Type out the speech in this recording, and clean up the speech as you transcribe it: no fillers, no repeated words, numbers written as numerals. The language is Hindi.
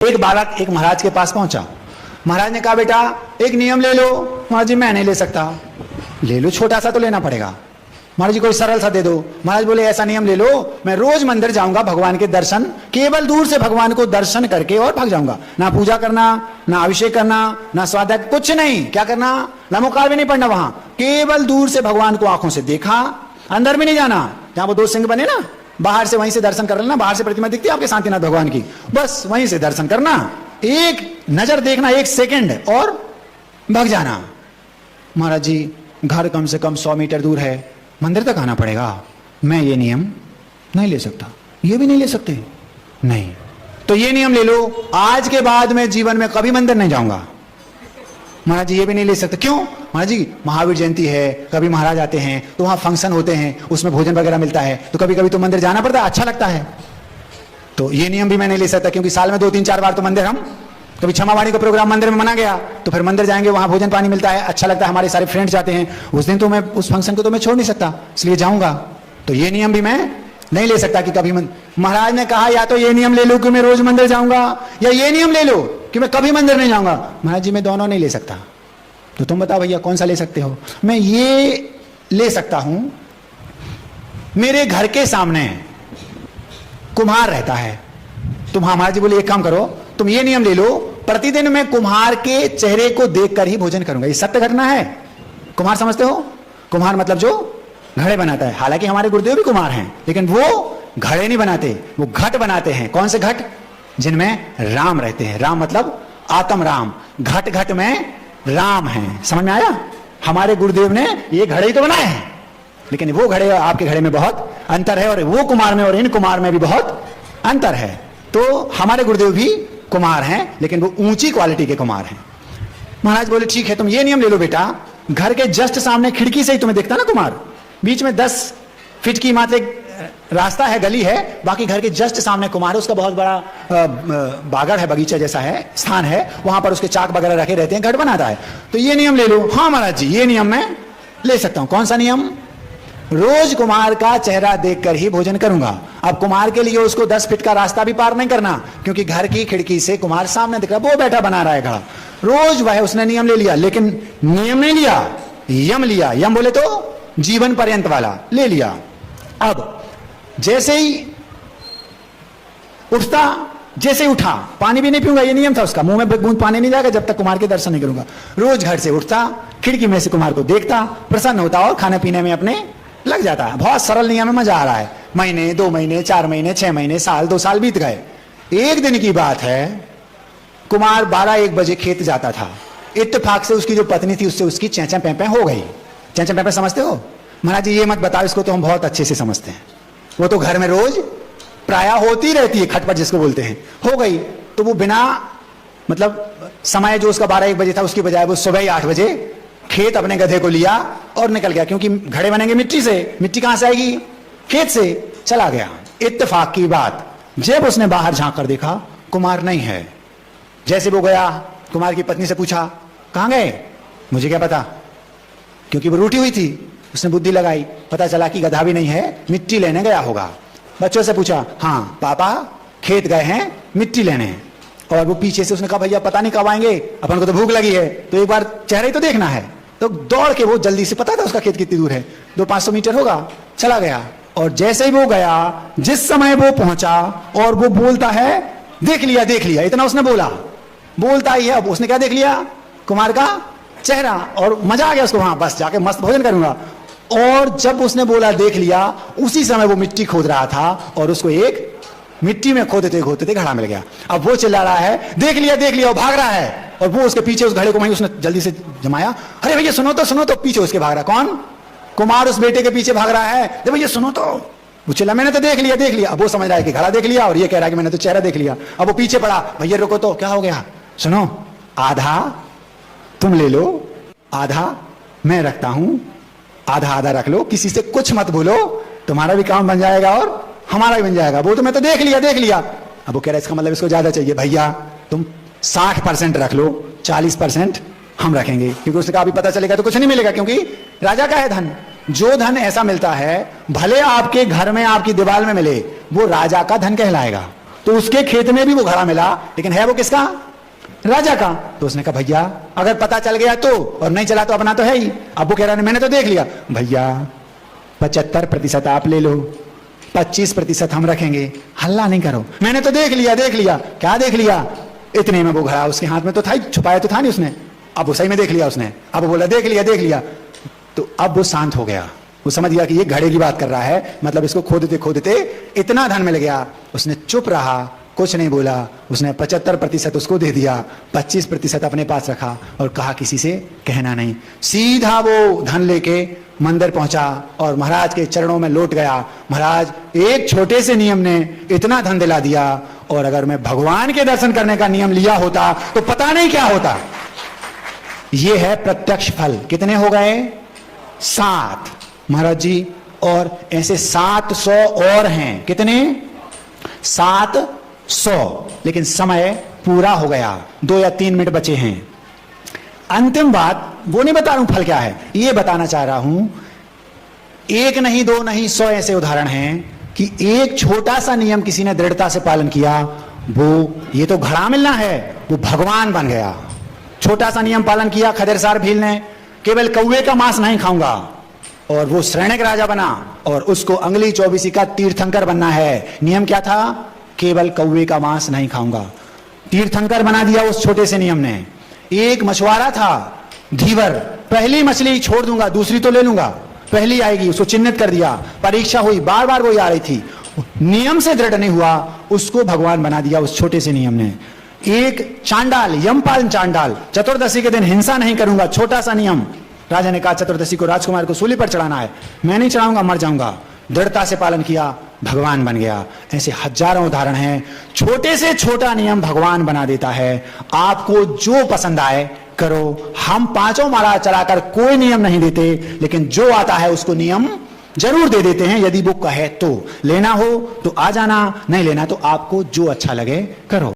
एक बालक एक महाराज के पास पहुंचा। महाराज ने कहा, बेटा एक नियम ले लो। महाराज जी, मैं नहीं ले सकता। ले लो, छोटा सा तो लेना पड़ेगा। महाराज जी, कोई सरल सा दे दो। महाराज बोले, ऐसा नियम ले लो, मैं रोज मंदिर जाऊंगा, भगवान के दर्शन, केवल दूर से भगवान को दर्शन करके और भाग जाऊंगा। ना पूजा करना, ना अभिषेक करना, ना स्वाध्याय, कुछ नहीं। क्या करना? नमोकार भी नहीं पढ़ना वहां, केवल दूर से भगवान को आंखों से देखा, अंदर भी नहीं जाना। जहां वो दो सिंह बने ना, बाहर से वहीं से दर्शन कर लेना। बाहर से प्रतिमा दिखती है आपके शांतिनाथ भगवान की, बस वहीं से दर्शन करना, एक नजर देखना, एक सेकंड, और भाग जाना। महाराज जी, घर कम से कम 100 मीटर दूर है, मंदिर तक आना पड़ेगा, मैं ये नियम नहीं ले सकता। ये भी नहीं ले सकते? नहीं। तो ये नियम ले लो, आज के बाद मैं जीवन में कभी मंदिर नहीं जाऊंगा। महाराज जी, ये भी नहीं ले सकते। क्यों? महाराज जी, महावीर जयंती है, कभी महाराज आते हैं तो वहां फंक्शन होते हैं, उसमें भोजन वगैरह मिलता है, तो कभी कभी तो मंदिर जाना पड़ता है, अच्छा लगता है। तो ये नियम भी मैं नहीं ले सकता, क्योंकि साल में 2-3-4 बार तो मंदिर, हम कभी क्षमावाणी का प्रोग्राम मंदिर में मना गया तो फिर मंदिर जाएंगे, वहां भोजन पानी मिलता है, अच्छा लगता है, हमारे सारे फ्रेंड्स जाते हैं उस दिन, तो मैं उस फंक्शन को तो मैं छोड़ नहीं सकता, इसलिए जाऊंगा। तो ये नियम भी मैं नहीं ले सकता कि कभी महाराज ने कहा, या तो ये नियम ले लो कि मैं रोज मंदिर जाऊंगा, या ये नियम ले लो कि मैं कभी मंदिर नहीं जाऊंगा। महाराज जी, मैं दोनों नहीं ले सकता। तो तुम बताओ भैया, कौन सा ले सकते हो? मैं ये ले सकता हूं, मेरे घर के सामने कुम्हार रहता है, तुम महाराज जी बोले एक काम करो, तुम ये नियम ले लो, प्रतिदिन मैं कुम्हार के चेहरे को देखकर ही भोजन करूंगा। ये सत्य घटना है। कुम्हार समझते हो? कुम्हार मतलब जो घड़े बनाता है। हालांकि हमारे गुरुदेव भी कुम्हार हैं, लेकिन वो घड़े नहीं बनाते, वो घट बनाते हैं। कौन से घट? जिनमें राम रहते हैं। राम मतलब आत्म राम, घट घट में राम है। समझ में आया? हमारे गुरुदेव ने ये घड़े ही तो बनाए हैं, लेकिन वो घड़े आपके घड़े में बहुत अंतर है, और वो कुम्हार में और इन कुम्हार में भी बहुत अंतर है। तो हमारे गुरुदेव भी कुम्हार हैं, लेकिन वो ऊंची क्वालिटी के कुम्हार हैं। महाराज बोले, ठीक है, तुम ये नियम ले लो बेटा, घर के जस्ट सामने खिड़की से ही तुम्हें दिखता ना कुम्हार, बीच में 10 फीट की मात्र एक रास्ता है, गली है, बाकी घर के जस्ट सामने कुम्हार है, उसका बहुत बड़ा बागड़ है, बगीचा जैसा है, स्थान है, वहां पर उसके चाक वगैरह रखे रहते हैं, घट बनाता है। तो ये नियम ले लो। हाँ महाराज जी, ये नियम मैं ले सकता हूं। कौन सा नियम? रोज कुम्हार का चेहरा देखकर ही भोजन करूंगा। अब कुम्हार के लिए उसको 10 फीट का रास्ता भी पार नहीं करना, क्योंकि घर की खिड़की से कुम्हार सामने दिख रहा, वो बैठा बना रहा है घड़ा। रोज वह उसने नियम ले लिया, लेकिन नियम नहीं लिया, यम लिया। यम बोले तो जीवन पर्यंत वाला ले लिया। अब जैसे ही उठता, जैसे ही उठा, पानी भी नहीं पीऊंगा, ये नियम था उसका, मुंह में बूंद पानी नहीं जाएगा जब तक कुम्हार के दर्शन नहीं करूंगा। रोज घर से उठता, खिड़की में से कुम्हार को देखता, प्रसन्न होता और खाने पीने में अपने लग जाता है। बहुत सरल नियम है, मजा आ रहा है। महीने, 2 महीने, 4 महीने, 6 महीने, साल, 2 साल बीत गए। एक दिन की बात है, कुमार 12-1 बजे खेत जाता था। इत्तेफाक से उसकी जो पत्नी थी, उससे उसकी चैंचा पैंपै हो गई। चैंचा पैंपै समझते हो? महाराज जी, ये मत बताओ, इसको तो हम बहुत अच्छे से समझते हैं। वो तो घर में रोज प्राय होती रहती है, खटपट जिसको बोलते हैं। हो गई तो वो बिना मतलब समय जो उसका 12-1 बजे था, उसकी बजाय वो सुबह ही 8 बजे खेत अपने गधे को लिया और निकल गया, क्योंकि घड़े बनेंगे मिट्टी से। मिट्टी कहां से आएगी? खेत से। चला गया। इत्तेफाक की बात, जब उसने बाहर झांक कर देखा, कुमार नहीं है। जैसे वो गया, कुमार की पत्नी से पूछा, कहां गए? मुझे क्या पता, क्योंकि वो रूठी हुई थी। उसने बुद्धि लगाई, पता चला कि गधा भी नहीं है, मिट्टी लेने गया होगा। बच्चों से पूछा, हाँ पापा खेत गए हैं मिट्टी लेने। और वो पीछे से उसने कहा, भैया पता नहीं कब आएंगे, अपन को तो भूख लगी है, तो एक बार चेहरा ही तो देखना है। तो दौड़ के वो जल्दी से, पता था उसका खेत कितनी दूर है, 200-500 मीटर होगा, चला गया। और जैसे ही वो गया, जिस समय वो पहुंचा, और वो बोलता है, देख लिया देख लिया, इतना उसने बोला, बोलता ही है। अब उसने क्या देख लिया? कुमार का चेहरा। और मजा आ गया उसको, वहां बस जाके मस्त भोजन करूंगा। और जब उसने बोला देख लिया, उसी समय वो मिट्टी खोद रहा था, और उसको एक मिट्टी में खोदते खोदते घड़ा मिल गया। अब वो चिल्ला रहा है, देख लिया, और भाग रहा है। और वो उसके पीछे, उस घड़े को वहीं उसने जल्दी से जमाया। अरे भैया सुनो तो पीछे उसके भाग रहा। कौन? कुमार उस बेटे के पीछे भाग रहा है। जब भैया सुनो तो, वो चिल्ला, मैंने तो देख लिया। अब वो समझ रहा है कि घड़ा देख लिया, और ये कह रहा है कि मैंने तो चेहरा देख लिया। अब वो पीछे पड़ा, भैया रुको तो, क्या हो गया? सुनो, आधा तुम ले लो, आधा मैं रखता हूं, आधा आधा रख लो, किसी से कुछ मत बोलो, तुम्हारा भी काम बन जाएगा और हमारा भी बन जाएगा। वो तो मैं तो देख लिया। अब वो कह रहा है, इसका मतलब इसको ज्यादा चाहिए। भैया तुम 60% रख लो, 40% हम रखेंगे, क्योंकि उसने कहा अभी पता चलेगा तो कुछ नहीं मिलेगा, क्योंकि राजा का है धन। जो धन ऐसा मिलता है, भले आपके घर में आपकी दीवार में मिले, वो राजा का धन कहलाएगा। तो उसके खेत में भी वो घड़ा मिला, लेकिन है वो किसका? राजा का। तो उसने कहा भैया अगर पता चल गया तो, और नहीं चला तो अपना तो है ही। अब वो कह रहा है मैंने तो देख लिया। भैया 75% आप ले लो, 25% हम रखेंगे, हल्ला नहीं करो। मैंने तो देख लिया। देख लिया क्या देख लिया? इतने में वो घड़ा उसके हाथ में तो था ही, छुपाया तो था नहीं उसने। अब वो सही में देख लिया उसने। अब वो बोला देख लिया देख लिया। तो अब वो शांत हो गया, वो समझ गया कि ये घड़े की बात कर रहा है, मतलब इसको खोदते खोदते इतना धन मिल गया। उसने चुप रहा, कुछ नहीं बोला। उसने 75% उसको दे दिया, 25% अपने पास रखा और कहा किसी से कहना नहीं। सीधा वो धन लेके मंदिर पहुंचा और महाराज के चरणों में लौट गया। महाराज एक छोटे से नियम ने इतना धन दिला दिया, और अगर मैं भगवान के दर्शन करने का नियम लिया होता तो पता नहीं क्या होता। ये है प्रत्यक्ष फल। कितने हो गए? 7 महाराज जी, और ऐसे 700 और हैं। कितने? 700। लेकिन समय पूरा हो गया, 2 या 3 मिनट बचे हैं। अंतिम बात वो नहीं बता रहा हूं फल क्या है, ये बताना चाह रहा हूं। 1 नहीं 2 नहीं 100 ऐसे उदाहरण हैं कि एक छोटा सा नियम किसी ने दृढ़ता से पालन किया, वो ये तो घड़ा मिलना है, वो भगवान बन गया। छोटा सा नियम पालन किया खदिरसार भील ने, केवल कौवे का मांस नहीं खाऊंगा, और वो श्रेणिक राजा बना, और उसको अंगली 24 का तीर्थंकर बनना है। नियम क्या था? केवल कौवे का मांस नहीं खाऊंगा। तीर्थंकर बना दिया उस छोटे से नियम ने। एक मछुआरा था धीवर, पहली मछली छोड़ दूंगा, दूसरी तो ले लूंगा, पहली आएगी, उसको चिन्हित कर दिया। परीक्षा हुई, बार बार वही आ रही थी, नियम से दृढ़ नहीं हुआ, उसको भगवान बना दिया उस छोटे से नियम ने। एक चांडाल, यमपाल चांडाल, चतुर्दशी के दिन हिंसा नहीं करूंगा, छोटा सा नियम। राजा ने कहा चतुर्दशी को राजकुमार को सूली पर चढ़ाना है, मैं नहीं चढ़ाऊंगा, मर जाऊंगा। दृढ़ता से पालन किया, भगवान बन गया। ऐसे हजारों उदाहरण हैं। छोटे से छोटा नियम भगवान बना देता है। आपको जो पसंद आए करो। हम 5 महाराज चलाकर कोई नियम नहीं देते, लेकिन जो आता है उसको नियम जरूर दे देते हैं। यदि वो कहे तो, लेना हो तो आ जाना, नहीं लेना तो आपको जो अच्छा लगे करो।